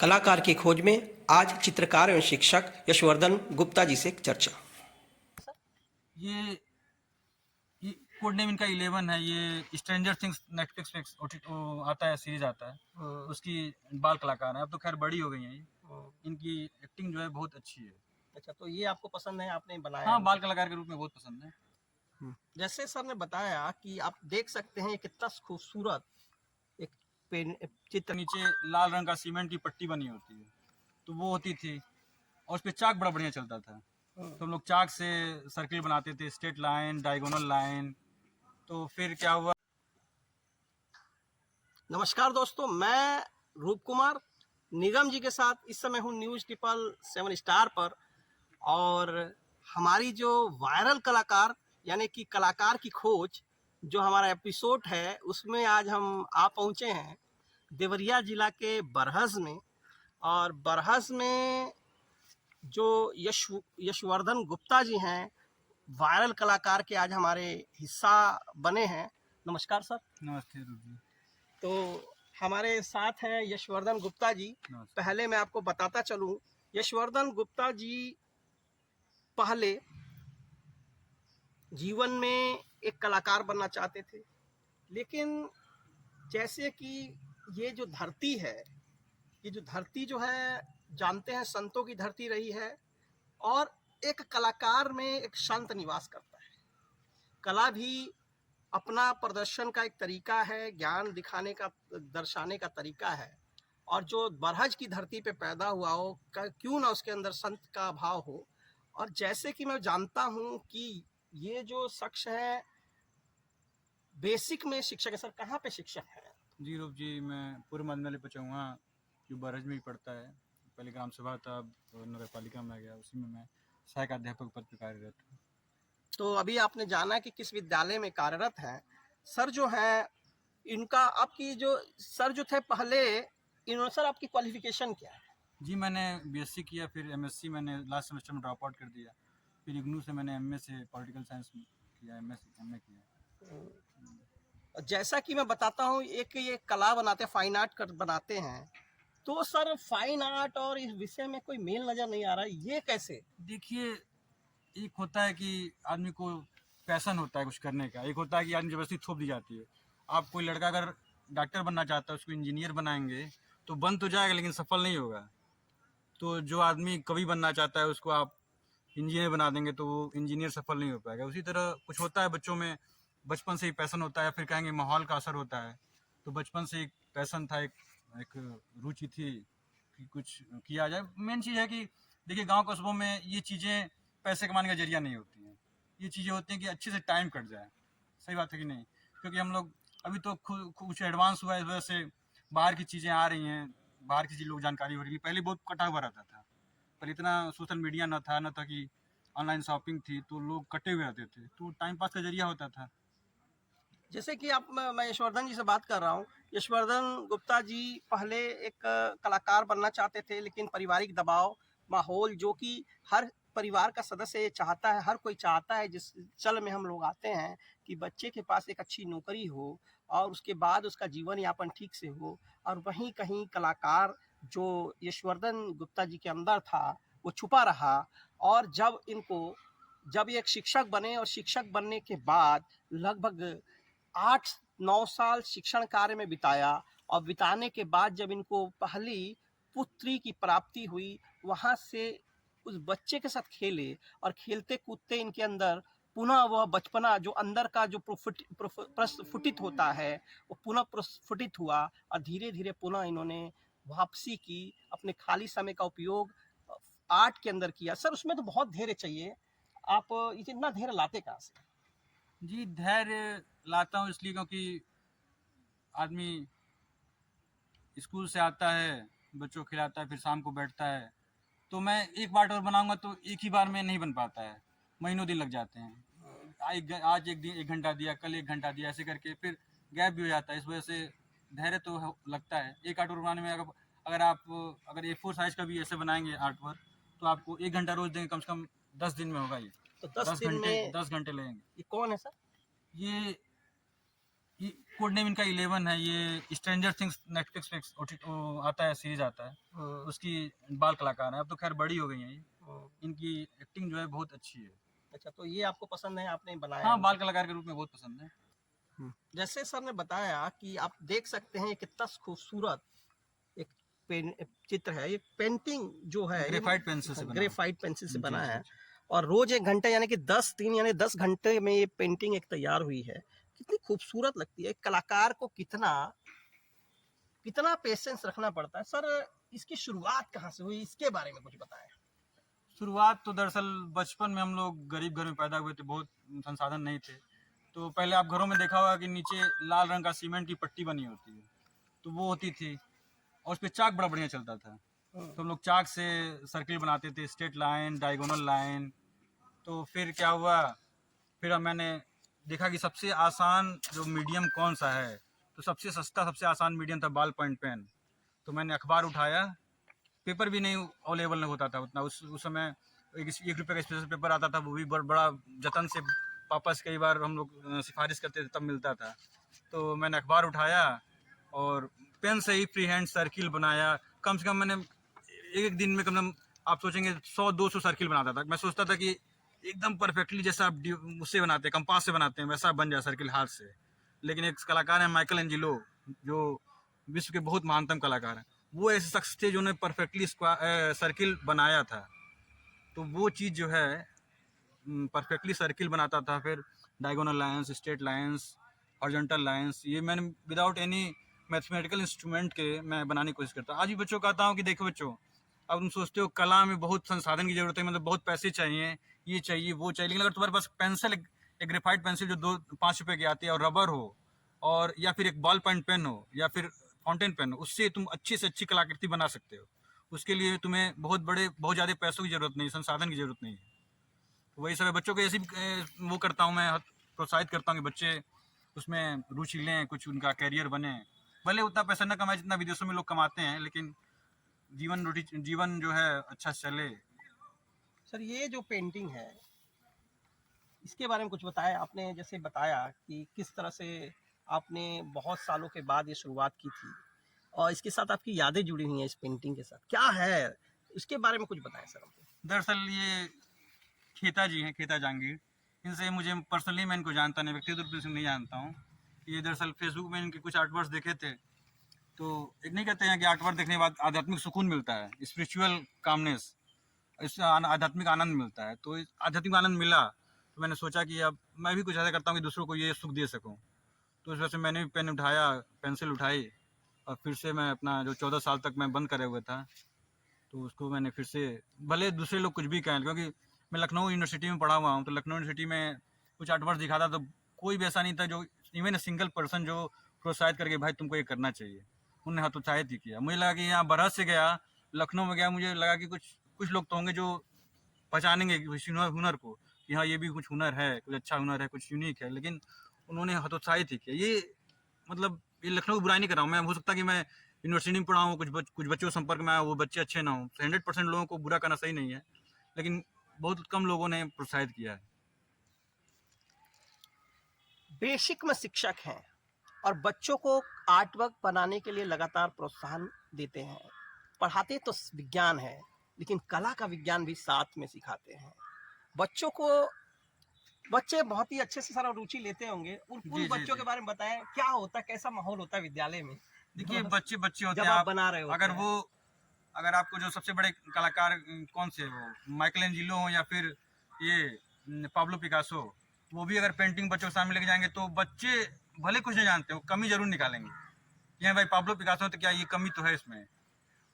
कलाकार की खोज में आज चित्रकार एवं शिक्षक यशवर्धन गुप्ता जी से चर्चा। ये कोड नेम इनका 11 है। ये स्ट्रेंजर थिंग्स नेटफ्लिक्स पे आता है, सीरीज आता है। उसकी बाल कलाकार है। अब तो खैर बड़ी हो गई हैं ये। इनकी एक्टिंग जो है बहुत अच्छी है। अच्छा, तो ये आपको पसंद है, आपने बनाया? हाँ, बाल कलाकार के रूप में बहुत पसंद है। जैसे सर ने बताया कि आप देख सकते हैं ये कितना खूबसूरत एक पेन चित्र। नीचे लाल रंग का सीमेंट की पट्टी बनी होती है, तो वो होती थी और उस पर चाक बड़ा बढ़िया चलता था। तो हम लोग चाक से सर्किल बनाते थे, स्ट्रेट लाइन, डायगोनल लाइन। तो फिर क्या हुआ। नमस्कार दोस्तों, मैं रूप कुमार निगम जी के साथ इस समय हूँ न्यूज़ ट्रिपल 7 स्टार पर। और हमारी जो वायरल कलाकार यानी कि कलाकार की खोज जो हमारा एपिसोड है, उसमें आज हम आ पहुँचे हैं देवरिया जिला के बरहस में। और बरहस में जो यशवर्धन गुप्ता जी हैं, वायरल कलाकार के आज हमारे हिस्सा बने हैं। नमस्कार सर। नमस्ते रूप जी। तो हमारे साथ हैं यशवर्धन गुप्ता जी। पहले मैं आपको बताता चलूं, यशवर्धन गुप्ता जी पहले जीवन में एक कलाकार बनना चाहते थे, लेकिन जैसे कि ये जो धरती है, ये जो धरती जो है, जानते हैं संतों की धरती रही है। और एक कलाकार में एक संत निवास करता है। कला भी अपना प्रदर्शन का एक तरीका है, ज्ञान दिखाने का, दर्शाने का तरीका है। और जो बरहज की धरती पे पैदा हुआ हो, क्यों ना उसके अंदर संत का भाव हो। और जैसे कि मैं जानता हूं कि ये जो शख्स है बेसिक में शिक्षक है। सर कहाँ पे शिक्षक है? जी रूप जी, मैं पूर्व मध्य विद्यालय पचौहा जो बरहज में ही पढ़ता है। पहले ग्राम सभा था, अब नगर पालिका में आ गया, उसी में मैं सहायक अध्यापक पद पर कार्यरत हूँ। तो अभी आपने जाना कि किस विद्यालय में कार्यरत हैं। सर जो है इनका, आपकी जो सर जो थे पहले, इन्होंने, सर आपकी क्वालिफिकेशन क्या है? जी, मैंने बीएससी किया, फिर एमएससी मैंने लास्ट सेमेस्टर में ड्रॉप आउट कर दिया। फिर इग्नू से मैंने एमए से पॉलिटिकल साइंस किया, एमए किया। और जैसा कि मैं बताता हूँ, एक ये कला बनाते हैं, फाइन आर्ट कर बनाते हैं। तो सर फाइन आर्ट और इस विषय में कोई मेल नजर नहीं आ रहा है, ये कैसे? देखिए, एक होता है कि आदमी को पैशन होता है कुछ करने का, एक होता है कि आदमी जबरदस्ती थोप दी जाती है। आप कोई लड़का अगर डॉक्टर बनना चाहता है, उसको इंजीनियर बनाएंगे तो बन तो जाएगा लेकिन सफल नहीं होगा। तो जो आदमी कवि बनना चाहता है, उसको आप इंजीनियर बना देंगे तो वो इंजीनियर सफल नहीं हो पाएगा। उसी तरह कुछ होता है बच्चों में, बचपन से ही पैशन होता है, फिर कहेंगे माहौल का असर होता है। तो बचपन से एक पैशन था, एक रुचि थी कि कुछ किया जाए। मेन चीज़ है कि देखिए, गांव कस्बों में ये चीज़ें पैसे कमाने का जरिया नहीं होती हैं। ये चीज़ें होती हैं कि अच्छे से टाइम कट जाए। सही बात है कि नहीं? क्योंकि हम लोग अभी तो कुछ एडवांस हुआ है, इस वजह से बाहर की चीज़ें आ रही हैं, बाहर की चीज़ लोग जानकारी हो रही है। पहले बहुत कटा हुआ रहता था, पर इतना सोशल मीडिया न था कि ऑनलाइन शॉपिंग थी, तो लोग कटे हुए रहते थे, तो टाइम पास का जरिया होता था। जैसे कि आप, मैं यशवर्धन जी से बात कर रहा हूँ। यशवर्धन गुप्ता जी पहले एक कलाकार बनना चाहते थे, लेकिन पारिवारिक दबाव, माहौल, जो कि हर परिवार का सदस्य ये चाहता है, हर कोई चाहता है, जिस चल में हम लोग आते हैं कि बच्चे के पास एक अच्छी नौकरी हो और उसके बाद उसका जीवन यापन ठीक से हो। और वहीं कहीं कलाकार जो यशवर्धन गुप्ता जी के अंदर था, वो छुपा रहा। और जब ये एक शिक्षक बने, और शिक्षक बनने के बाद लगभग 8-9 साल शिक्षण कार्य में बिताया। और बिताने के बाद जब इनको पहली पुत्री की प्राप्ति हुई, वहाँ से उस बच्चे के साथ खेले, और खेलते कूदते इनके अंदर पुनः वह बचपना जो अंदर का जो प्रस्फुटित होता है, वो पुनः प्रस्फुटित हुआ। और धीरे धीरे पुनः इन्होंने वापसी की, अपने खाली समय का उपयोग आर्ट के अंदर किया। सर उसमें तो बहुत धैर्य चाहिए, आप इतना धैर्य लाते कहाँ से? जी, धैर्य लाता हूँ इसलिए क्योंकि आदमी स्कूल से आता है, बच्चों को खिलाता है, फिर शाम को बैठता है। तो मैं एक बार और बनाऊंगा तो एक ही बार में नहीं बन पाता है, महीनों दिन लग जाते हैं। आज एक दिन 1 घंटा दिया, कल 1 घंटा दिया, ऐसे करके फिर गैप भी हो जाता है। इस वजह से धैर्य तो लगता है। एक आर्ट वर्क बनाने में अगर आप अगर A4 साइज का भी ऐसे बनाएंगे आर्ट वर्क, तो आपको 1 घंटा रोज देंगे, कम से कम 10 दिन में होगा ये। तो 10 दिन में 10 घंटे लगेंगे। ये कौन है सर? ये कोड नेम इनका 11 है। ये स्ट्रेंजर थिंग्स नेटफ्लिक्स पे आता है, सीरीज आता है, हम्म, उसकी बाल कलाकार है। अब तो खैर बड़ी हो गई हैं ये। हम्म। इनकी एक्टिंग जो है बहुत अच्छी है। अच्छा, तो ये आपको पसंद है, आपने बनाया है हाँ, बाल उनसे? कलाकार के रूप में बहुत पसंद है। जैसे सर ने बताया कि आप देख सकते हैं ये कितना खूबसूरत एक पेन चित्र है, ये पेंटिंग जो है ये ग्रेफाइट पेंसिल से बना है। ग्रेफाइट पेंसिल से जी बना जी है। जी। और रोज 1 घंटा यानी कि 10 दिन यानी 10 घंटे में ये पेंटिंग एक तैयार हुई है। कितनी खूबसूरत लगती है। एक कलाकार को कितना कितना पेशेंस रखना पड़ता है। सर, इसकी शुरुआत कहाँ से हुई, इसके बारे में कुछ बताएं। शुरुआत तो दरअसल बचपन में हम लोग गरीब घर में पैदा हुए थे, बहुत संसाधन नहीं थे। तो पहले आप घरों में देखा होगा कि नीचे लाल रंग का सीमेंट की पट्टी बनी होती है, तो वो होती थी, और उस पर चाक बड़ा बढ़िया चलता था। हम्म, तो हम लोग चाक से सर्किल बनाते थे, स्ट्रेट लाइन, डायगोनल लाइन। तो फिर क्या हुआ, फिर मैंने देखा कि सबसे आसान जो मीडियम कौन सा है, तो सबसे सस्ता सबसे आसान मीडियम था बॉल पॉइंट पेन। तो मैंने अखबार उठाया, पेपर भी नहीं अवेलेबल नहीं होता था उतना, उस समय 1 रुपये का स्पेशल पेपर आता था, वो भी बड़ा जतन से पापा से कई बार हम लोग सिफारिश करते थे तब मिलता था। तो मैंने अखबार उठाया और पेन से ही फ्री हैंड सर्किल बनाया। कम से कम मैंने एक दिन में कम से कम, आप सोचेंगे 100-200 सर्किल बनाता था। मैं सोचता था कि एकदम परफेक्टली जैसा आप उससे बनाते हैं, कंपास से बनाते हैं, वैसा बन जाए सर्किल हाथ से। लेकिन एक कलाकार है माइकल एंजिलो, जो विश्व के बहुत महानतम कलाकार हैं, वो ऐसे शख्स थे जिन्होंने परफेक्टली सर्किल बनाया था। तो वो चीज़ जो है परफेक्टली सर्किल बनाता था। फिर diagonal lines, straight lines, horizontal lines, ये मैंने विदाउट एनी मैथमेटिकल इंस्ट्रूमेंट के मैं बनाने की कोशिश करता हूँ। आज भी बच्चों को कहता हूँ कि देखो बच्चों, अब तुम सोचते हो कला में बहुत संसाधन की जरूरत है, मतलब बहुत पैसे चाहिए, ये चाहिए वो चाहिए, लेकिन अगर तुम्हारे पास पेंसिल, एक ग्रेफाइट पेंसिल जो 2-5 रुपए की आती है, और रबर हो, और या फिर एक बॉल पॉइंट पेन हो, या फिर फाउंटेन पेन हो, उससे तुम अच्छी से अच्छी कलाकृति बना सकते हो। उसके लिए तुम्हें बहुत ज़्यादा पैसों की जरूरत नहीं, संसाधन की जरूरत नहीं है। तो वही सब है, बच्चों को ऐसी वो करता हूँ मैं, प्रोत्साहित करता हूँ कि बच्चे उसमें रुचि लें, कुछ उनका कैरियर बने। भले उतना पैसा न कमाए जितना विदेशों में लोग कमाते हैं, लेकिन जीवन जो है अच्छा चले। सर, ये जो पेंटिंग है इसके बारे में कुछ बताएं। आपने जैसे बताया कि किस तरह से आपने बहुत सालों के बाद ये शुरुआत की थी, और इसके साथ आपकी यादें जुड़ी हुई हैं इस पेंटिंग के साथ, क्या है इसके बारे में कुछ बताएं सर हमको। दरअसल ये खेता जी हैं, खेता जहांगीर, इनसे मुझे पर्सनली, मैं इनको जानता नहीं, व्यक्तिगत रूप से नहीं जानता हूँ। ये दरअसल फेसबुक में इनके कुछ आर्टवर्क्स देखे थे। तो एक नहीं कहते हैं कि आर्टवर्क देखने के बाद आध्यात्मिक सुकून मिलता है, स्पिरिचुअल कामनेस, इससे आध्यात्मिक आनंद मिलता है। तो आध्यात्मिक आनंद मिला, तो मैंने सोचा कि अब मैं भी कुछ ऐसा करता हूँ कि दूसरों को ये सुख दे सकूँ। तो इस वजह से मैंने भी पेन उठाया, पेंसिल उठाई, और फिर से मैं अपना जो 14 साल तक मैं बंद करे हुए था, तो उसको मैंने फिर से, भले दूसरे लोग कुछ भी कहें, क्योंकि मैं लखनऊ यूनिवर्सिटी में पढ़ा हुआ हूँ, तो लखनऊ यूनिवर्सिटी में कुछ आर्टवर्क दिखाता, तो कोई भी ऐसा नहीं था जो, इवन सिंगल पर्सन जो प्रोत्साहित करके भाई तुमको ये करना चाहिए, उन्होंने हतोत्साहित ही किया। मुझे लगा कि यहाँ बरस से गया, लखनऊ में गया, मुझे लगा कि कुछ कुछ लोग तो होंगे जो पहचानेंगे इस हुनर को, कि हाँ ये भी कुछ हुनर है, कुछ अच्छा हुनर है, कुछ यूनिक है, लेकिन उन्होंने हतोत्साहित ही किया। ये मतलब ये लखनऊ की बुराई नहीं कर रहा हूँ मैं, हो सकता है कि मैं यूनिवर्सिटी में पढ़ा हूँ, कुछ बच्चों के संपर्क में आया, वो बच्चे अच्छे ना हों, 100% लोगों को बुरा करना सही नहीं है, लेकिन बहुत कम लोगों ने प्रोत्साहित किया है। बेसिक में शिक्षक हैं और बच्चों को आर्ट वर्क बनाने के लिए लगातार प्रोत्साहन देते हैं। पढ़ाते तो विज्ञान है, लेकिन कला का विज्ञान भी साथ में सिखाते हैं बच्चों को। बच्चे बहुत ही अच्छे से सारा रुचि लेते होंगे। उन जी उन जी बच्चों जी। के बारे में बताएं, क्या होता है, कैसा माहौल होता है विद्यालय में देखिए बच्चे बच्चे होते जब हैं, आप आप बना रहे होते अगर हैं। वो, अगर आपको जो सबसे बड़े कलाकार कौन से, वो माइकल एंजिलो हो या फिर ये पाब्लो पिकासो, वो भी अगर पेंटिंग बच्चों के सामने लेके जाएंगे, तो बच्चे भले कुछ नहीं जानते, वो कमी जरूर निकालेंगे कि हाँ भाई पाब्लो पिकासो, तो क्या ये कमी तो है इसमें।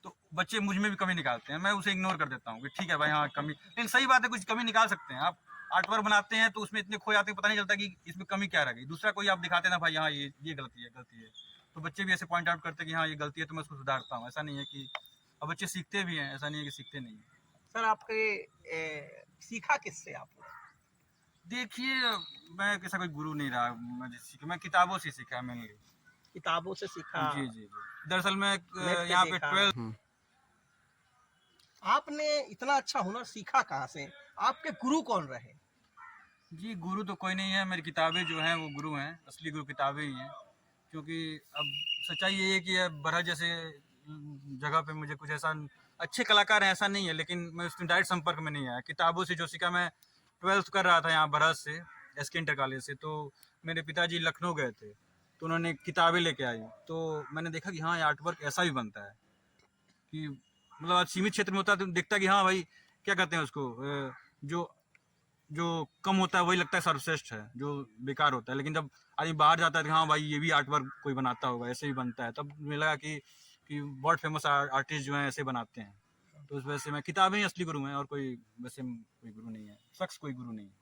तो बच्चे मुझ में भी कमी निकालते हैं, मैं उसे इग्नोर कर देता हूँ कि ठीक है भाई, हाँ कमी, लेकिन सही बात है, कुछ कमी निकाल सकते हैं आप। आर्ट वर्क बनाते हैं तो उसमें इतने खो जाते हैं, पता नहीं चलता कि इसमें कमी क्या रह गई। दूसरा कोई आप दिखाते हैं ना भाई, हाँ ये गलती है, गलती है, तो बच्चे भी ऐसे पॉइंट आउट करते हैं कि हाँ ये गलती है, तो मैं उसको सुधारता हूँ। ऐसा नहीं है कि, अब बच्चे सीखते भी हैं, ऐसा नहीं है कि सीखते नहीं है। सर, आपके सीखा किससे आपने? देखिए, मैं कैसा कोई गुरु नहीं रहा, मैं किताबों से सीखा मेनली। किताबों से सीखा? जी जी जी। दरअसल मैं नेट पे यहाँ पे देखा? 12। आपने इतना अच्छा हुनर सीखा कहाँ से? आपके गुरु कौन रहे? जी, गुरु तो कोई नहीं है, मेरी किताबें जो हैं वो गुरु हैं, असली गुरु किताबें ही हैं। क्योंकि अब सच्चाई ये है कि अब बरहज जैसे जगह पे मुझे कुछ ऐसा अच्छे कलाकार हैं ऐसा नहीं है, लेकिन मैं उसके डायरेक्ट संपर्क में नहीं आया। किताबों से जो सीखा, मैं 12th कर रहा था यहाँ बरहज से, SK इंटर कॉलेज से, तो मेरे पिताजी लखनऊ गए थे, तो उन्होंने किताबें लेके आई, तो मैंने देखा कि हाँ ये आर्ट वर्क ऐसा भी बनता है कि मतलब आज सीमित क्षेत्र में होता है तो दिखता कि हाँ भाई क्या कहते हैं उसको, जो जो कम होता है वही लगता है सर्वश्रेष्ठ है, जो बेकार होता है। लेकिन जब आदमी बाहर जाता है तो हाँ भाई ये भी आर्ट वर्क कोई बनाता होगा, ऐसे भी बनता है, तब मुझे लगा कि बहुत फेमस आर्टिस्ट जो हैं ऐसे बनाते हैं। तो उस वजह से मैं किताबें ही असली गुरु हैं, और कोई वैसे कोई गुरु नहीं है, शख्स कोई गुरु नहीं है।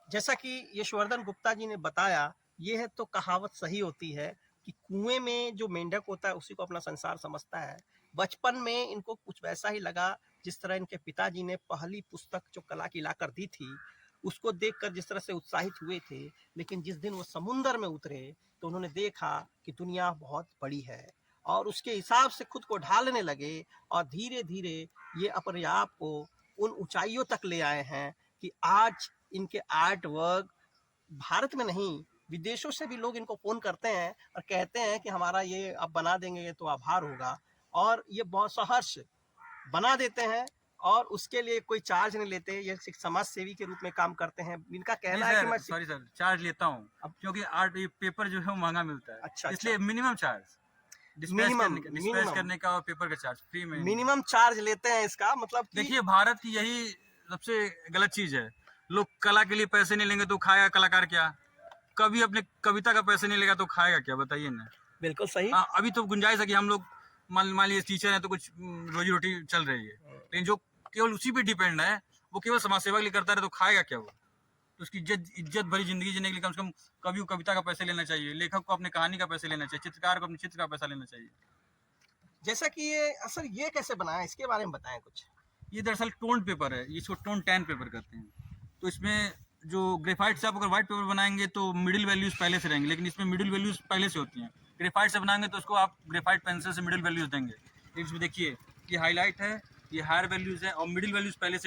जैसा कि यशवर्धन गुप्ता जी ने बताया, ये है तो कहावत सही होती है कि कुएं में जो मेंढक होता है उसी को अपना संसार समझता है। बचपन में इनको कुछ वैसा ही लगा जिस तरह इनके पिताजी ने पहली पुस्तक जो कला की लाकर दी थी उसको देखकर जिस तरह से उत्साहित हुए थे, लेकिन जिस दिन वो समुंदर में उतरे तो उन्होंने देखा कि दुनिया बहुत बड़ी है और उसके हिसाब से खुद को ढालने लगे और धीरे धीरे ये अपने आप को उन ऊंचाइयों तक ले आए हैं कि आज इनके आर्ट वर्क भारत में नहीं विदेशों से भी लोग इनको फोन करते हैं और कहते हैं कि हमारा ये आप बना देंगे तो आभार होगा, और ये बहुत सहर्ष बना देते हैं और उसके लिए कोई चार्ज नहीं लेते। ये एक समाज सेवी के रूप में काम करते हैं। इनका नहीं कहना है कि मैं सर, सॉरी सर, चार्ज लेता हूँ, अब क्योंकि आर्ट ये पेपर जो है वो महंगा मिलता है, अच्छा इसलिए मिनिमम चार्ज, मिनिमम डिस्पैच करने का और पेपर का चार्ज फ्री में। मिनिमम चार्ज लेते हैं इसका मतलब कि देखिए भारत की यही सबसे गलत चीज है, लोग कला के लिए पैसे नहीं लेंगे तो खाएगा कलाकार क्या, कभी अपने कविता का पैसे नहीं लेगा तो खाएगा क्या, बताइए ना। बिल्कुल सही। हाँ अभी तो गुंजाइश है कि हम लोग मान लीजिए टीचर है तो कुछ रोजी रोटी चल रही है, लेकिन जो केवल उसी पे डिपेंड है वो केवल समाज सेवा के लिए करता रहे तो खाएगा क्या वो। तो उसकी इज्जत भरी जिंदगी जीने के लिए कम से कम कवि को कविता का पैसे लेना चाहिए, लेखक को अपने कहानी का पैसे लेना चाहिए, चित्रकार को अपने चित्र का पैसा लेना चाहिए। जैसा कि ये असर ये कैसे बनाया इसके बारे में बताएं कुछ। ये दरअसल टोन पेपर है, इसको टोन टैन पेपर कहते हैं। तो इसमें जो ग्रेफाइट से आप अगर व्हाइट पेपर बनाएंगे तो मिडिल वैल्यूज पहले से रहेंगे, लेकिन इसमें मिडिल वैल्यूज पहले से होती हैं। ग्रेफाइट से बनाएंगे तो उसको आप ग्रेफाइट पेंसिल से मिडिल वैल्यूज देंगे। इसमें देखिए ये हाईलाइट है, ये हायर वैल्यूज है, और मिडिल वैल्यूज पहले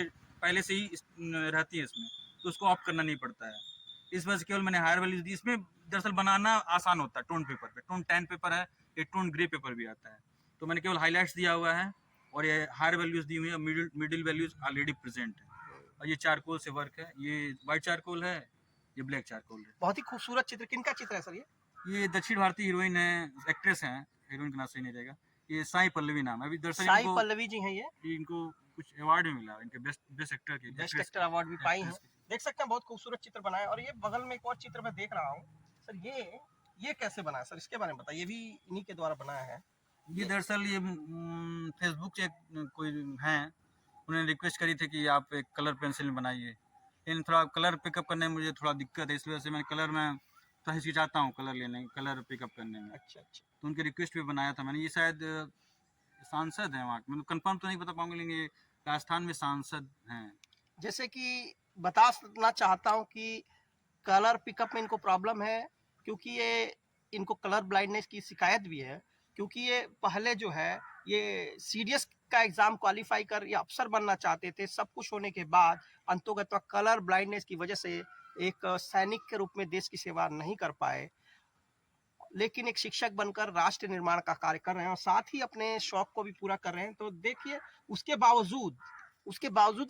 से ही रहती है इसमें, तो उसको ऑफ करना नहीं पड़ता है। इस वजह से केवल मैंने हायर वैल्यूज दी। इसमें दरअसल बनाना आसान होता है टोन पेपर पे, टोन टैन पेपर है, एक टोन ग्रे पेपर भी आता है। तो मैंने केवल हाईलाइट्स दिया हुआ है और ये हायर वैल्यूज दी हुई है, मिडिल वैल्यूज ऑलरेडी प्रेजेंट है। और ये चारकोल से वर्क है, ये वाइट चारकोल है, ये ब्लैक चारकोल है। बहुत ही खूबसूरत चित्र, किनका चित्र है सर ये दक्षिण भारतीय हीरोइन है, एक्ट्रेस हैं, हीरोइन का नाम सही नहीं रहेगा, ये साई पल्लवी नाम है। अभी दरअसल साई पल्लवी जी हैं ये इनको कुछ अवार्ड भी मिला, इनके बेस्ट एक्टर के, बेस्ट एक्टर अवार्ड भी पाई हैं। देख सकते हैं बहुत खूबसूरत चित्र बनाए। और ये बगल में एक और चित्र मैं देख रहा हूँ सर, ये कैसे बना सर, इसके बारे में बताइए। ये भी इन्हीं के द्वारा बनाया है। ये दरअसल ये फेसबुक से कोई हैं, उन्होंने रिक्वेस्ट करी थी कि आप एक कलर पेंसिल में बनाइए, लेकिन थोड़ा कलर पिकअप करने में मुझे थोड़ा दिक्कत है, इस वजह से मैं कलर में थोड़ा हिचकिचाता हूँ कलर पिकअप करने में। अच्छा अच्छा। तो उनके रिक्वेस्ट पे बनाया था मैंने। ये शायद सांसद हैं वहाँ के, मतलब कंफर्म तो नहीं बता पाऊंगा, लेकिन ये राजस्थान में सांसद हैं। जैसे कि बताना चाहता हूँ कि कलर पिकअप में इनको प्रॉब्लम है, क्योंकि ये इनको कलर ब्लाइंडनेस की शिकायत भी है, क्योंकि ये पहले जो है ये सीडीएस का एग्ज़ाम क्वालिफाई कर ये अफसर बनना चाहते थे। सब कुछ होने के बाद अंतोगत्वा कलर ब्लाइंडनेस की वजह से एक सैनिक के रूप में देश की सेवा नहीं कर पाए, लेकिन एक शिक्षक बनकर राष्ट्र निर्माण का कार्य कर रहे हैं और साथ ही अपने शौक को भी पूरा कर रहे हैं। तो देखिए उसके बावजूद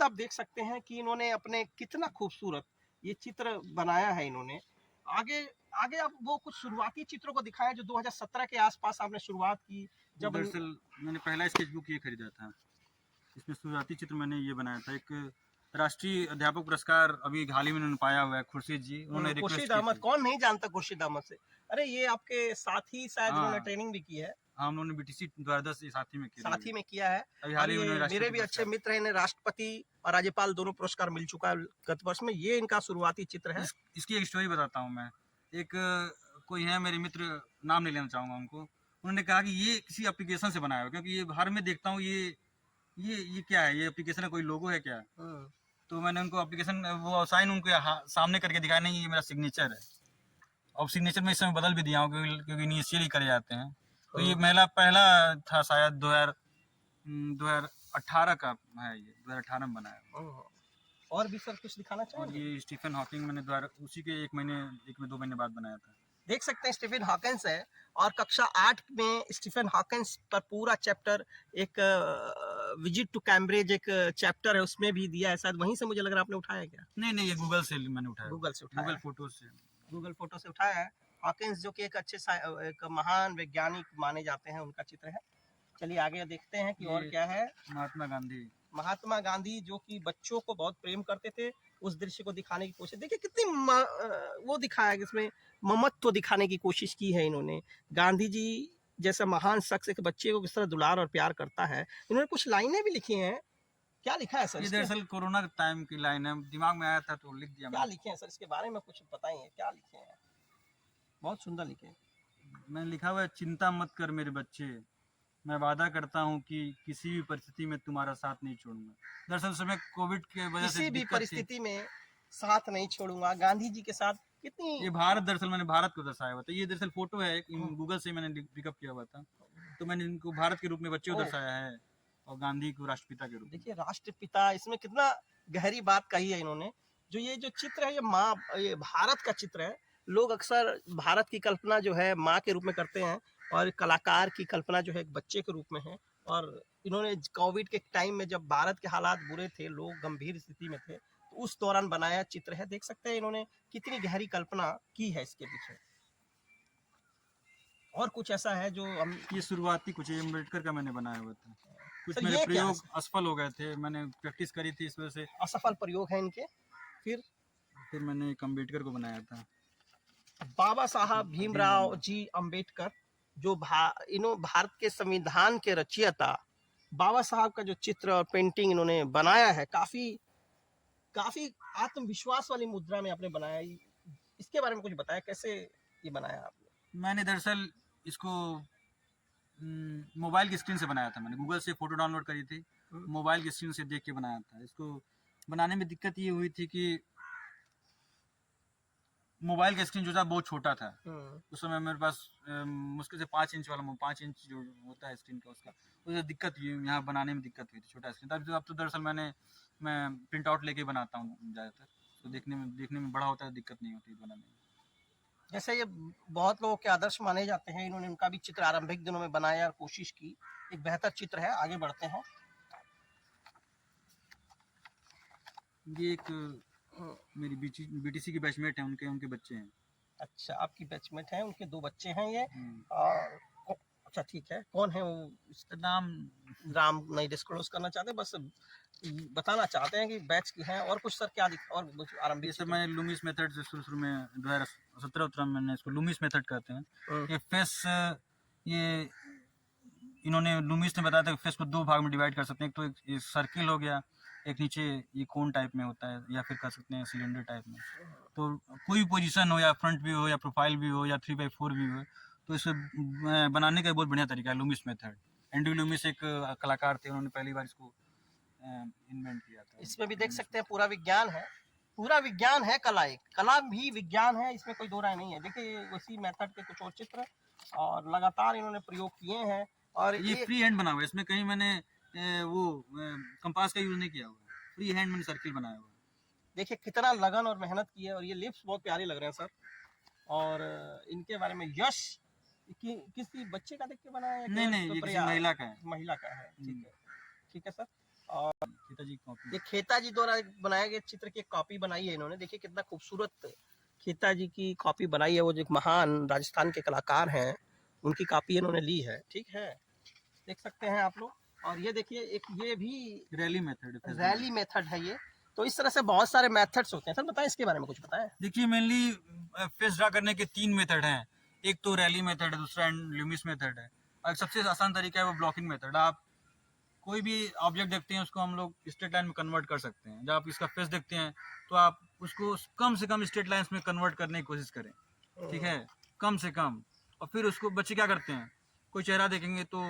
आप देख सकते हैं कि इन्होंने अपने कितना खूबसूरत ये चित्र बनाया है इन्होंने। आगे आगे आप वो कुछ शुरुआती चित्रों को दिखाएं जो 2017 के आसपास आपने शुरुआत की। जब दरअसल मैंने पहला स्केच बुक ये खरीदा था, इसमें शुरुआती चित्र मैंने ये बनाया था। एक राष्ट्रीय अध्यापक पुरस्कार अभी हाल ही में उन्होंने पाया हुआ है, खुर्शीद जी, उन्होंने खुर्शीद अहमद, कौन नहीं जानता खुर्शीद अहमद से। अरे ये आपके साथी शायद उन्होंने ट्रेनिंग भी की है। हाँ उन्होंने बीटीसी द्वादश साथी में किया है। हाल ही में मेरे भी अच्छे मित्र हैं, इन्हें राष्ट्रपति और राज्यपाल दोनों पुरस्कार मिल चुका है गत वर्ष में। ये इनका शुरुआती चित्र है। इसकी एक स्टोरी बताता हूँ मैं। एक कोई है मेरे मित्र, नाम नहीं लेना चाहूँगा उनको, उन्होंने कहा कि ये किसी एप्लीकेशन से बनाया हुआ, क्योंकि ये बाहर में देखता हूँ ये क्या है, ये एप्लीकेशन है, कोई लोगो है क्या। तो मैंने उनको एप्लीकेशन वो साइन उनको सामने करके दिखाया, नहीं ये मेरा सिग्नेचर है। और सिग्नेचर में इस समय बदल भी दिया हूँ क्योंकि इनिशियली करे जाते हैं। तो ये मेरा पहला था शायद 2018 का है, ये 2018 में बनाया। और भी सर कुछ दिखाना चाहेंगे? ये स्टीफन हॉकिंग मैंने उसी के 1 महीने 1 में 2 महीने बाद बनाया था। देख सकते हैं स्टीफन हॉकिंस है और कक्षा 8 में स्टीफन हॉकिंस पर पूरा चैप्टर एक विजिट टू कैम्ब्रिज एक चैप्टर है उसमें भी दिया है, शायद वहीं से मुझे लग रहा है आपने उठाया क्या? नहीं नहीं, ये गूगल से मैंने उठाया, गूगल से उठाया गूगल है। फोटो से। गूगल फोटो से उठाया है। हॉकिंस जो कि एक अच्छे एक महान वैज्ञानिक माने जाते हैं, उनका चित्र है। चलिए आगे देखते हैं कि और ये क्या है। महात्मा गांधी। महात्मा गांधी जो कि बच्चों को बहुत प्रेम करते थे, उस दृश्य को दिखाने की कोशिश, देखिए कितनी वो दिखाया है, इसमें ममत्व दिखाने की कोशिश की है इन्होंने। गांधी जी जैसा महान शख्स एक बच्चे को किस तरह दुलार और प्यार करता है। इन्होंने कुछ लाइनें भी लिखी हैं। क्या लिखा है सर ये इसके? दरअसल कोरोना टाइम की लाइन है, दिमाग में आया था तो लिख दिया क्या मैंने। लिखे हैं सर इसके बारे में कुछ बताइए, क्या लिखे हैं? बहुत सुंदर लिखे हैं। मैंने लिखा हुआ है, चिंता मत कर मेरे बच्चे, मैं वादा करता हूँ कि किसी भी परिस्थिति में तुम्हारा साथ नहीं छोड़ूंगा। दरअसल उस समय कोविड की वजह से किसी भी दिक्कत थी। परिस्थिति में साथ नहीं छोड़ूंगा, गांधी जी के साथ कितनी। ये भारत, दरअसल मैंने भारत को दर्शाया हुआ था। ये दरअसल फोटो है, गूगल से मैंने पिकअप किया हुआ था, तो मैंने इनको भारत के रूप में बच्चे को ओह। दर्शाया है और गांधी को राष्ट्रपिता के रूप में। देखिए राष्ट्रपिता, इसमें कितना गहरी बात कही है इन्होंने। जो ये जो चित्र है, ये भारत का चित्र है। लोग अक्सर भारत की कल्पना जो है माँ के रूप में करते हैं और कलाकार की कल्पना जो है एक बच्चे के रूप में है। और इन्होंने कोविड के टाइम में जब भारत के हालात बुरे थे, लोग गंभीर स्थिति में थे, तो उस दौरान बनाया चित्र है। देख सकते हैं इन्होंने कितनी गहरी कल्पना की है इसके पीछे। और कुछ ऐसा है जो हम। ये शुरुआती कुछ अम्बेडकर का मैंने बनाया हुआ था। कुछ सर मेरे ये क्या है? प्रयोग असफल हो गए थे, मैंने प्रैक्टिस करी थी इस वजह से। असफल प्रयोग है इनके। फिर मैंने एक अम्बेडकर को बनाया था। बाबा साहब भीमराव जी अंबेडकर जो भारत के संविधान के रचयिता, बाबा साहब का जो चित्र और पेंटिंग इन्होंने बनाया है, काफी काफी आत्मविश्वास वाली मुद्रा में आपने बनाया। इसके बारे में कुछ बताया, कैसे ये बनाया आपने? मैंने दरअसल इसको मोबाइल की स्क्रीन से बनाया था। मैंने गूगल से फोटो डाउनलोड करी थी, मोबाइल की स्क्रीन से देख के बनाया था। इसको बनाने में दिक्कत ये हुई थी कि मोबाइल का स्क्रीन जो था बहुत छोटा था। उस समय मेरे पास मुश्किल से 5 इंच वाला 5 इंच जो होता है स्क्रीन का, उसका उससे दिक्कत हुई, यहाँ बनाने में दिक्कत हुई थी छोटा स्क्रीन। अब तो दरअसल मैं प्रिंट आउट लेके बनाता हूँ ज़्यादातर, तो देखने में बड़ा होता है, दिक्कत नहीं होती बनाने में। जैसे ये बहुत लोगों के आदर्श माने जाते हैं, इन्होंने उनका भी चित्र आरंभिक दिनों में बनाया और कोशिश की। एक बेहतर चित्र है। आगे बढ़ते हैं। ये एक मेरी बीटीसी की बैचमेट है, उनके बच्चे हैं। अच्छा, आपकी बैचमेट है, उनके 2 बच्चे हैं ये। और अच्छा ठीक है, कौन है वो? इसका नाम नाम नहीं डिस्क्लोज करना चाहते, बस बताना चाहते हैं कि बैच की हैं। और कुछ सर क्या और कुछ आरंभिक? ये सब मैंने लूमिस मेथड से शुरू में 2017 में मैंने इसको लूमिस मेथड कहते हैं। ये फेस, ये इन्होंने लूमिस ने बताया था कि फेस को 2 भाग में डिवाइड कर सकते हैं। एक तो एक सर्किल हो गया, एक नीचे ये कोन टाइप में होता है, या फिर कर सकते हैं सिलेंडर टाइप में। तो कोई पोजीशन हो, या फ्रंट व्यू हो, या प्रोफाइल व्यू हो, या 3x4 व्यू हो, तो इसे बनाने का बहुत बढ़िया तरीका है लूमिस मेथड। एंड्रयू लूमिस एक कलाकार थे, उन्होंने पहली बार इसको इन्वेंट किया था। इसमें भी देख सकते हैं पूरा विज्ञान है, पूरा विज्ञान है। कला भी विज्ञान है, इसमें कोई दो राय नहीं है। देखिए उसी मेथड के कुछ और चित्र और लगातार इन्होंने प्रयोग किए हैं। और ये फ्री हैंड बना हुआ है, इसमें कहीं मैंने वो कंपास का यूज नहीं किया हुआ, फ्री हैंड मैंने सर्किल बनाया हुआ है। देखिए कितना लगन और मेहनत की है। और ये लिप्स बहुत प्यारे लग रहे हैं सर। और इनके बारे में यश किसी बच्चे का देख के बनाया है? नहीं, ये किसी महिला का है। महिला का है, ठीक है सर। और खेताजी कॉपी, ये खेताजी द्वारा बनाए गए चित्र की कॉपी बनाई है इन्होंने। देखिए कितना खूबसूरत खेताजी की कॉपी बनाई है। वो जो महान राजस्थान के कलाकार हैं, उनकी कॉपी इन्होंने ली है, ठीक है, देख सकते हैं आप लोग। और ये देखिए एक ये भी रैली मेथड है ये। तो इस तरह से बहुत सारे मेथड्स होते हैं। सर बताएं इसके बारे में कुछ बताएं। देखिए मेनली फेस ड्रा करने के 3 मेथड हैं। एक तो रैली मेथड है, दूसरा लूमिस मेथड है, और सबसे आसान तरीका है वो ब्लॉकिंग मेथड। आप कोई भी ऑब्जेक्ट देखते हैं उसको हम लोग स्ट्रेट लाइन में कन्वर्ट कर सकते हैं। जब आप इसका फेस देखते हैं तो आप उसको कम से कम स्ट्रेट लाइन्स में कन्वर्ट करने की कोशिश करें, ठीक है, कम से कम। और फिर उसको बच्चे क्या करते हैं, कोई चेहरा देखेंगे तो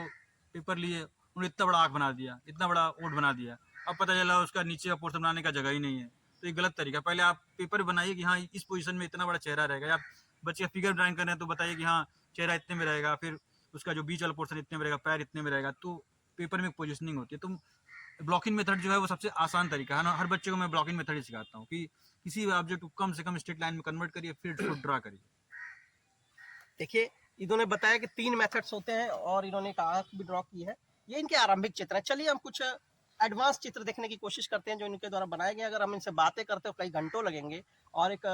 पेपर लिए उन्होंने इतना बड़ा आँख बना दिया, इतना बड़ा ओठ बना दिया, अब पता चला उसका नीचे का पोर्शन बनाने का जगह ही नहीं है। तो ये गलत तरीका। पहले आप पेपर बनाइए कि हाँ इस पोजीशन में इतना बड़ा चेहरा रहेगा। आप बच्चे का फिगर ड्राइंग कर रहे हैं तो बताइए कि हाँ चेहरा इतने में रहेगा, फिर उसका जो बीच वाला पोर्शन इतने में रहेगा, पैर इतने में रहेगा, तो पेपर में पोजिशनिंग होती है। तो ब्लॉकिंग मेथड जो है वो सबसे आसान तरीका है ना। हर बच्चे को मैं ब्लॉकिंग मेथड ही सिखाता हूँ कि किसी भी ऑब्जेक्ट को कम से कम स्ट्रेट लाइन में कन्वर्ट करिए, फिर उसको ड्रा करिए। देखिए, इन्होंने बताया कि 3 मेथड्स होते हैं और इन्होंने एक आँख भी ड्रॉ की है। ये इनके आरंभिक चित्र हैं। चलिए हम कुछ एडवांस चित्र देखने की कोशिश करते हैं जो इनके द्वारा बनाए गए हैं। अगर हम इनसे बातें करते हो कई घंटों लगेंगे और एक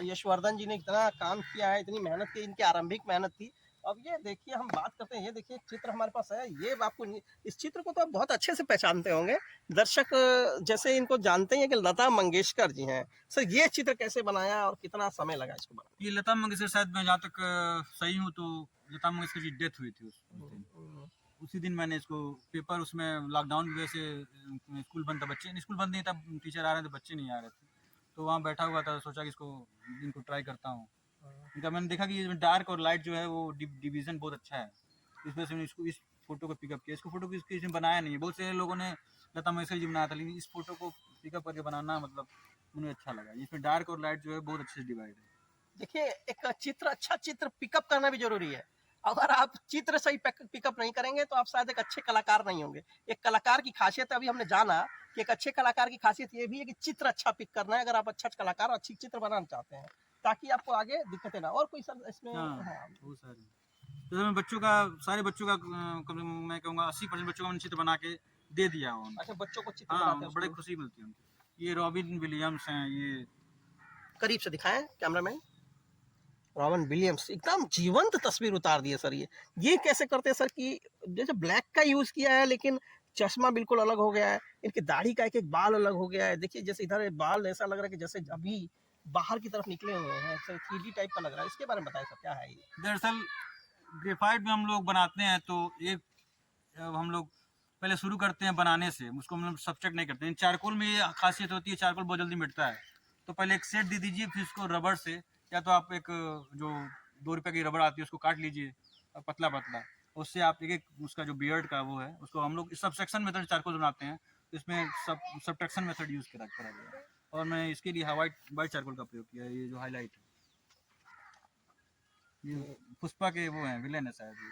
यशवर्धन जी ने इतना काम किया है, इतनी मेहनत की, इनकी आरंभिक मेहनत थी। अब ये देखिए हम बात करते हैं, ये देखिए चित्र हमारे पास है, ये आपको इस चित्र को तो आप बहुत अच्छे से पहचानते होंगे। दर्शक जैसे इनको जानते ही हैं कि लता मंगेशकर जी हैं। सर ये चित्र कैसे बनाया और कितना समय लगा इसको बनाने ये लता मंगेशकर, शायद मैं जहाँ तक सही हूँ तो लता मंगेशकर की डेथ हुई थी उस दिन। में? उसी दिन मैंने इसको पेपर, उसमें लॉकडाउन की वजह से स्कूल बंद था, बच्चे स्कूल बंद नहीं था, टीचर आ रहे थे, बच्चे नहीं आ रहे थे, तो वहाँ बैठा हुआ था, सोचा कि इनको ट्राई करता हूँ। इनका मैंने देखा कि इसमें डार्क और लाइट जो है वो डिवीजन बहुत अच्छा है, इस वजह से मैंने इसको इस फोटो को पिकअप किया। इसको फोटो को इसने बनाया नहीं है, बहुत से लोगों ने लता मंगेशकर जी बनाया था, लेकिन इस फोटो को पिकअप करके बनाना मतलब मुझे अच्छा लगा। इसमें डार्क और लाइट जो है बहुत अच्छे से डिवाइड है। देखिए एक चित्र, अच्छा चित्र पिकअप करना भी जरूरी है। अगर आप चित्र सही पिकअप नहीं करेंगे तो आप शायद एक अच्छे कलाकार नहीं होंगे। एक कलाकार की खासियत अभी हमने जाना कि एक अच्छे कलाकार की खासियत ये भी है कि चित्र अच्छा पिक करना है। अगर आप अच्छा कलाकार अच्छी चित्र बनाना चाहते हैं ताकि आपको आगे दिक्कतें ना। और कोई सर इसमें? हाँ, हाँ। बहुत सारे। तो मैं बच्चों का, सारे बच्चों का मैं कहूँगा 80% बच्चों का मैंने चित्र बना के दे दिया हूँ। अच्छा, बच्चों को चित्र हाँ, बनाते हैं बड़े उसको खुशी मिलती है उनको। ये रॉबिन विलियम्स हैं, ये करीब से दिखाएं कैमरामैन। रॉबिन विलियम्स एकदम जीवंत तस्वीर उतार दी है सर। ये कैसे करते हैं सर कि जैसे ब्लैक का यूज किया है लेकिन चश्मा बिल्कुल अलग हो गया है, इनकी दाढ़ी का एक एक बाल अलग हो गया है। देखिए जैसे इधर बाल ऐसा लग रहा है कि जैसे अभी बाहर की तरफ निकले हुए हैं, 3D टाइप का लग रहा है। इसके बारे में बताएं सर, क्या है ये? दरअसल ग्रेफाइट में हम लोग बनाते हैं तो एक हम लोग पहले शुरू करते हैं बनाने से, उसको हम लोग सब्सट्रैक्ट नहीं करते हैं। चारकोल में ये खासियत होती है, चारकोल बहुत जल्दी मिटता है, तो पहले एक सेट दे दीजिए, फिर उसको रबड़ से, या तो आप एक जो 2 रुपए की रबड़ आती है उसको काट लीजिए पतला पतला, उससे आप एक एक उसका जो बियर्ड का वो है उसको हम लोग सबसेक्शन मेथड चारकोल बनाते हैं, तो इसमें सबट्रैक्शन मेथड यूज करा गया है। और मैं इसके लिए वाइट वाइट चारकोल का प्रयोग किया है। ये जो हाईलाइट है, ये पुष्पा के वो हैं, विलेन है शायद, ये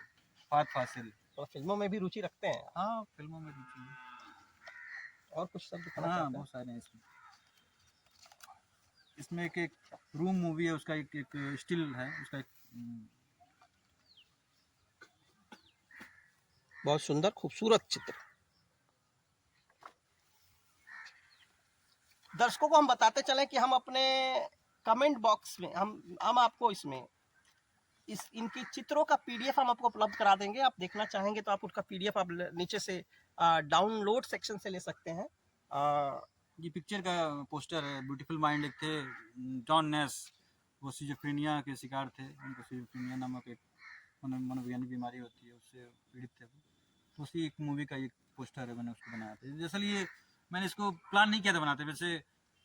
फात फासिल। तो फिल्मों में भी रुचि रखते हैं? हाँ, फिल्मों में रुचि है। और कुछ सब दिखाना हाँ, चाहते हैं? बहुत सारे हैं इसमें। इसमें एक एक रूम मूवी है, उसका एक एक स्टिल है, उसका एक बहुत सुंदर खूबसूरत चित्र। दर्शकों को हम बताते चलें कि हम अपने कमेंट बॉक्स में हम आपको इसमें इस इनकी चित्रों का पीडीएफ हम आपको उपलब्ध करा देंगे। आप देखना चाहेंगे तो आप उसका पीडीएफ आप नीचे से डाउनलोड सेक्शन से ले सकते हैं। ये पिक्चर का पोस्टर है। ब्यूटीफुल माइंड एक थे, जॉन नेस, वो सिजोफ्रेनिया के शिकार थे, उनको सिजोफ्रेनिया नामक एक मनोवैज्ञानिक बीमारी होती है, उससे पीड़ित थे वो, तो उसी एक मूवी का एक पोस्टर है, मैंने उसको बनाया था। दरअसल ये मैंने इसको प्लान नहीं किया था बनाते, वैसे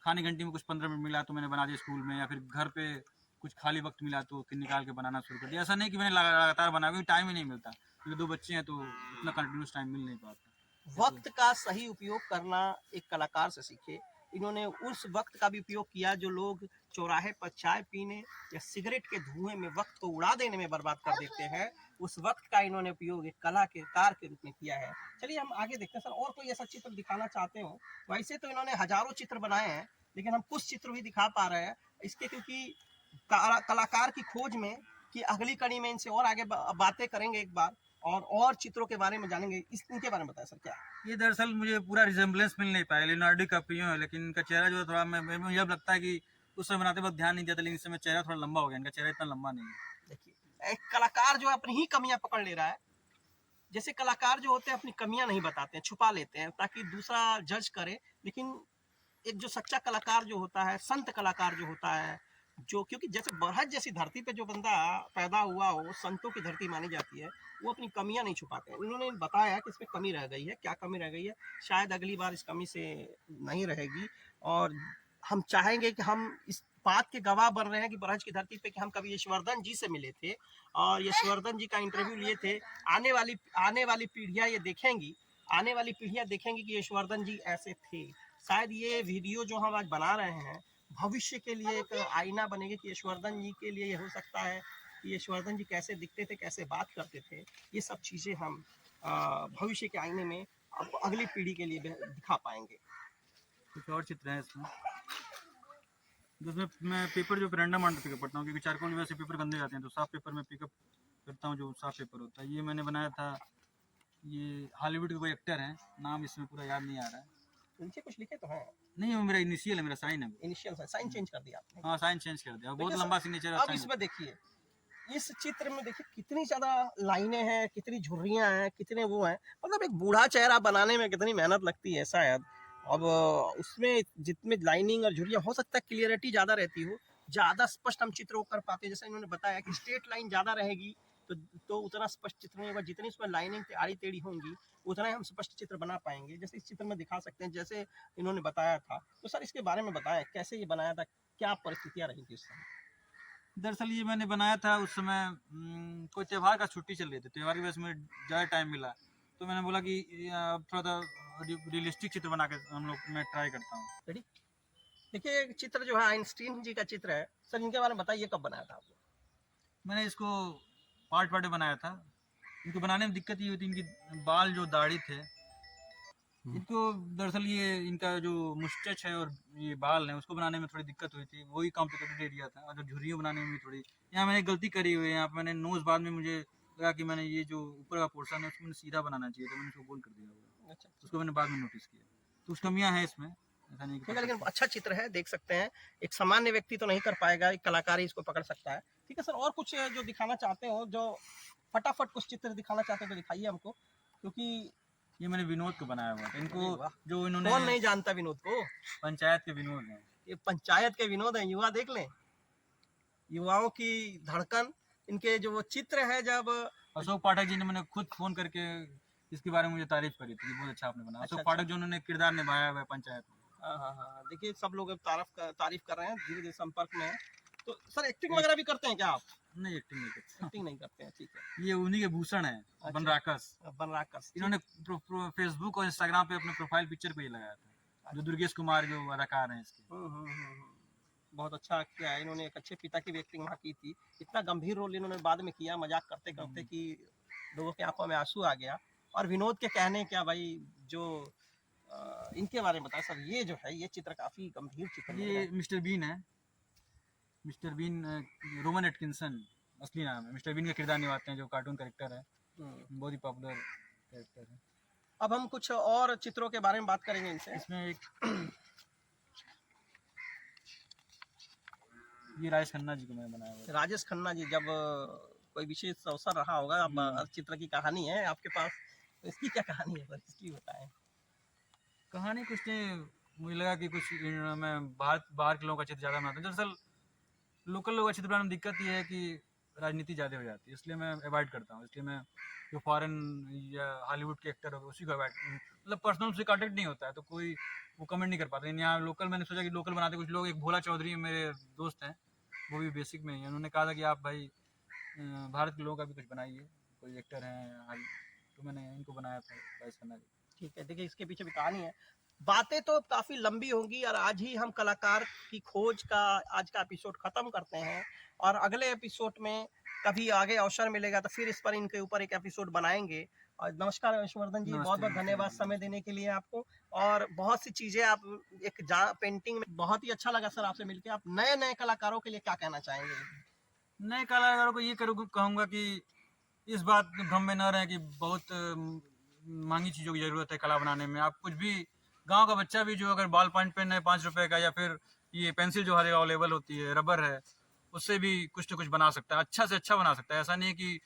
खाने घंटी में कुछ 15 मिनट मिला तो मैंने बना दिया स्कूल में, या फिर घर पे कुछ खाली वक्त मिला तो फिर निकाल के बनाना शुरू कर दिया। ऐसा नहीं कि मैंने लगातार बनाया, क्योंकि टाइम ही नहीं मिलता, क्योंकि 2 बच्चे हैं तो उतना कंटिन्यूस टाइम मिल नहीं पाता। वक्त का सही उपयोग करना एक कलाकार से सीखे। इन्होंने उस वक्त का भी उपयोग किया जो लोग चौराहे पर चाय पीने या सिगरेट के धुएं में वक्त को उड़ा देने में बर्बाद कर देते हैं। उस वक्त का इन्होंने उपयोग एक कला के कार के रूप में किया है। चलिए हम आगे देखते हैं सर, और कोई ऐसा चित्र दिखाना चाहते हो? वैसे तो इन्होंने हजारों चित्र बनाए हैं लेकिन हम कुछ चित्र भी दिखा पा रहे हैं इसके, क्योंकि कलाकार की खोज में कि अगली कड़ी में इनसे और आगे बातें करेंगे एक बार और चित्रों के बारे में जानेंगे। इनके बारे में बताएं सर, क्या? ये दरअसल मुझे पूरा रिजेम्बलेंस मिल नहीं पाया, लियोनार्डो कैप्रियो है, लेकिन इनका चेहरा जो है थोड़ा, मुझे अब लगता है कि उस समय बनाते वक्त ध्यान नहीं दिया था, लेकिन इस समय चेहरा थोड़ा लंबा हो गया, इनका चेहरा इतना लंबा नहीं है। देखिए एक कलाकार जो अपनी ही कमियां पकड़ ले रहा है। जैसे कलाकार जो होते हैं अपनी कमियां नहीं बताते हैं, छुपा लेते हैं ताकि दूसरा जज करे। लेकिन एक जो सच्चा कलाकार जो होता है, संत कलाकार जो होता है, जो क्योंकि जैसे बरहज जैसी धरती पे जो बंदा पैदा हुआ हो, संतों की धरती मानी जाती है, वो अपनी कमियां नहीं छुपाते हैं। इन्होंने बताया कि इसमें कमी रह गई है, क्या कमी रह गई है, शायद अगली बार इस कमी से नहीं रहेगी। और हम चाहेंगे कि हम इस बात के गवाह बन रहे हैं कि बरहज की धरती पे कि हम कभी यशवर्धन जी से मिले थे और यशवर्धन जी का इंटरव्यू लिए थे। आने वाली पीढ़ियां ये देखेंगी, आने वाली पीढ़ियां देखेंगी कि यशवर्धन जी ऐसे थे। शायद ये वीडियो जो हम आज बना रहे हैं भविष्य के लिए एक आईना बनेगी कि यशवर्धन जी के लिए ये हो सकता है कि यशवर्धन जी कैसे दिखते थे, कैसे बात करते थे। ये सब चीज़ें हम भविष्य के आईने में आपको अगली पीढ़ी के लिए दिखा पाएंगे। कुछ और चित्र है इसमें। जिसमें मैं पेपर जो रैंडम आर्ट पिकअप करता हूँ, क्योंकि चारकोल वैसे पेपर गंदे जाते हैं, तो साफ पेपर में पिकअप करता हूँ, जो साफ पेपर होता है। ये मैंने बनाया था, ये हॉलीवुड के कोई एक्टर हैं, नाम इसमें पूरा याद नहीं आ रहा है। नीचे कुछ लिखे तो हैं, नहीं, वो मेरा इनिशियल है, मेरा साइन है वो। इनिशियल साइन चेंज कर दिया आपने। हाँ, साइन चेंज कर दिया, बहुत देखिए लंबा सिग्नेचर अब साइन। इसमें देखिए, इस चित्र में देखिए कितनी ज्यादा लाइनें हैं, कितनी झुर्रियां हैं, कितने वो हैं, मतलब एक बूढ़ा चेहरा बनाने में कितनी मेहनत लगती है शायद। अब उसमें जितने लाइनिंग और झुर्रियां, हो सकता है क्लियरिटी ज्यादा रहती हो, ज्यादा स्पष्ट हम चित्र को कर पाते हैं। जैसे इन्होंने बताया कि स्ट्रेट लाइन ज्यादा रहेगी तो उतना स्पष्ट चित्र नहीं होगा, जितनी उसमें लाइनिंग आड़ी टेढ़ी होंगी उतना ही हम स्पष्ट चित्र बना पाएंगे। जैसे इस चित्र में दिखा सकते हैं, जैसे इन्होंने बताया था। तो सर इसके बारे में बताएं, कैसे ये बनाया था, क्या परिस्थितियां रही थी उस समय? दरअसल ये मैंने बनाया था उस समय, कोई त्यौहार का छुट्टी चल रही थी, त्यौहार की वजह से मुझे ज़्यादा टाइम मिला, तो मैंने बोला कि थोड़ा सा रियलिस्टिक चित्र बना के हम लोग मैं ट्राई करता हूँ। रेडी? देखिए एक चित्र जो है आइंस्टीन जी का चित्र है सर, इनके बारे में बताइए, कब बनाया था आपने? मैंने इसको पार्ट पार्ट में बनाया था। इनको बनाने में दिक्कत ये हुई थी, इनकी बाल जो दाढ़ी थे, इनको दरअसल ये इनका जो मुस्टच है और ये बाल है, उसको बनाने में थोड़ी दिक्कत हुई थी, वही कॉम्प्लिकेटेड एरिया था। और झुर्रियों बनाने में भी थोड़ी, यहाँ मैंने गलती करी हुई है। यहाँ पे मैंने नोज, बाद में मुझे लगा कि मैंने ये जो ऊपर का पोर्शन है उसको मैंने सीधा बनाना चाहिए, तो मैंने उसको गोल कर दिया हुआ। अच्छा, उसको मैंने बाद में नोटिस किया, तो कुछ कमियाँ हैं इसमें, ऐसा नहीं ठीक है, लेकिन अच्छा चित्र है, देख सकते हैं। एक सामान्य व्यक्ति तो नहीं कर पाएगा, एक कलाकार ही इसको पकड़ सकता है। ठीक है सर, और कुछ जो दिखाना चाहते हो, जो फटाफट कुछ चित्र दिखाना चाहते हो तो दिखाइए हमको, क्योंकि ये मैंने विनोद को बनाया हुआ था। अरे इनको वाह, जो इन्होंने, कौन नहीं जानता विनोद को, पंचायत के विनोद हैं। ये पंचायत के विनोद हैं। युवा देख लें, युवाओं की धड़कन, इनके जो वो चित्र है जब अशोक पाठक जी ने मैंने खुद फोन करके इसके बारे में मुझे तारीफ करी थी, बहुत अच्छा आपने बनाया। अच्छा, अशोक अच्छा। पाठक जो उन्होंने किरदार निभाया हुआ है पंचायत में। हाँ हाँ हाँ, देखिए सब लोग अब तारीफ कर रहे हैं, धीरे धीरे संपर्क में है। तो सर एक्टिंग एक- वगैरह भी करते हैं क्या आप? नहीं, एक्टिंग नहीं करता। एक्टिंग नहीं करते हैं, ठीक है। ये उन्हीं के भूषण है, अच्छा। बनराकस। बनराकस, इन्होंने फेसबुक और इंस्टाग्राम पे अपने प्रोफाइल पिक्चर को ही लगाया था, जो दुर्गेश कुमार जो अदाकार हैं इसके। बहुत अच्छा किया है इन्होंने, एक अच्छे पिता की भी एक्टिंग वहाँ की थी। इतना गंभीर रोल इन्होंने बाद में किया, मजाक करते करते, कि लोगों की आंखों में आंसू आ गया। और विनोद के कहने क्या भाई, जो इनके बारे में बताया सर, ये जो है ये चित्र काफी गंभीर चित्र लग रहा ये है। मिस्टर बीन है, मिस्टर बीन, रोमन एटकिंसन असली नाम है। मिस्टर बीन का किरदार निभाते हैं, जो कार्टून कैरेक्टर है, बहुत ही पॉपुलर कैरेक्टर है। अब हम कुछ और चित्रों के बारे में बात करेंगे इनसे। इसमें एक ये राजेश खन्ना जी को मैंने बनाया हुआ है। राजेश खन्ना जी, जब कोई विशेष अवसर रहा होगा, अब चित्र की कहानी है आपके पास, तो इसकी क्या कहानी है सर, इसकी बताएं। कहानी कुछ नहीं, मुझे लगा कि कुछ मैं बाहर के लोगों का चित्र ज़्यादा बनाता हूँ। दरअसल लोकल लोगों का चित्र बनाने में दिक्कत ये है कि राजनीति ज़्यादा हो जाती है, इसलिए मैं अवॉइड करता हूँ। इसलिए मैं जो फॉरेन या हॉलीवुड के एक्टर हो उसी को अवॉइड, मतलब पर्सनल से कॉन्टेक्ट नहीं होता है, तो कोई वो कमेंट नहीं कर पाते। यहाँ लोकल मैंने सोचा कि लोकल बनाते कुछ लोग, एक भोला चौधरी मेरे दोस्त हैं, वो भी बेसिक में ही है। उन्होंने कहा था कि आप भाई भारत के लोगों का भी कुछ बनाइए, कोई एक्टर हैं, तो मैंने इनको बनाया था, राजेश खन्ना जी। ठीक है, देखिए इसके पीछे भी कहानी है। बातें तो काफ़ी लंबी होंगी, और आज ही हम कलाकार की खोज का आज का एपिसोड ख़त्म करते हैं। और अगले एपिसोड में कभी आगे अवसर मिलेगा तो फिर इस पर, इनके ऊपर एक एपिसोड बनाएंगे। और नमस्कार यशवर्धन जी, बहुत बहुत धन्यवाद समय देने के लिए आपको। और बहुत सी चीज़ें आप एक पेंटिंग में, बहुत ही अच्छा लगा सर आपसे मिलकर। आप नए नए कलाकारों के लिए क्या कहना चाहेंगे? नए कलाकारों को ये कहूँगा कि इस बात के भ्रम में न रहें कि बहुत महंगी चीज़ों की ज़रूरत है कला बनाने में। आप कुछ भी, गांव का बच्चा भी जो अगर बॉल पॉइंट पेन है 5 रुपए का, या फिर ये पेंसिल जो हर जगह अवेलेबल होती है, रबर है, उससे भी कुछ न कुछ बना सकता है, अच्छा से अच्छा बना सकता है। ऐसा नहीं है कि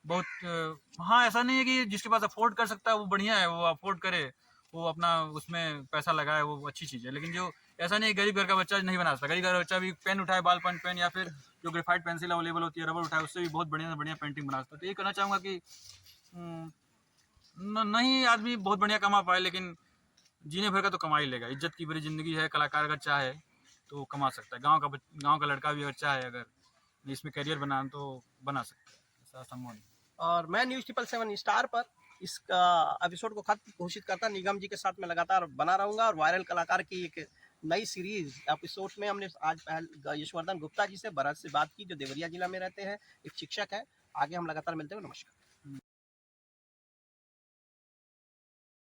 बहुत हाँ, ऐसा नहीं है कि जिसके पास अफोर्ड कर सकता है वो बढ़िया है, वो अफोर्ड करे, वो अपना उसमें पैसा लगाए, वो अच्छी चीज़ है। लेकिन जो ऐसा नहीं है, गरीब घर का बच्चा नहीं बना सकता। गरीब घर का बच्चा भी पेन उठाए, बॉल पॉइंट पेन, या फिर जो ग्रेफाइट पेंसिल अवेलेबल होती है, रबर उठाए, उससे भी बहुत बढ़िया से बढ़िया पेंटिंग बना सकता है। तो ये कहना चाहूँगा कि नहीं आदमी बहुत बढ़िया कमा पाए, लेकिन जीने भर का तो कमा ही लेगा। इज्जत की बड़ी ज़िंदगी है, कलाकार अगर चाहे तो वो कमा सकता है। गांव का लड़का भी अगर चाहे, अगर इसमें करियर बनाना, तो बना सकता है, ऐसा संभव नहीं। और मैं न्यूज़ 777 स्टार पर इसका एपिसोड को खत्म घोषित करता, निगम जी के साथ मैं लगातार बना रहूंगा। और वायरल कलाकार की एक नई सीरीज एपिसोड में हमने आज यशवर्धन गुप्ता जी से, बरस से बात की, जो देवरिया जिला में रहते हैं, एक शिक्षक है। आगे हम लगातार मिलते हैं, नमस्कार।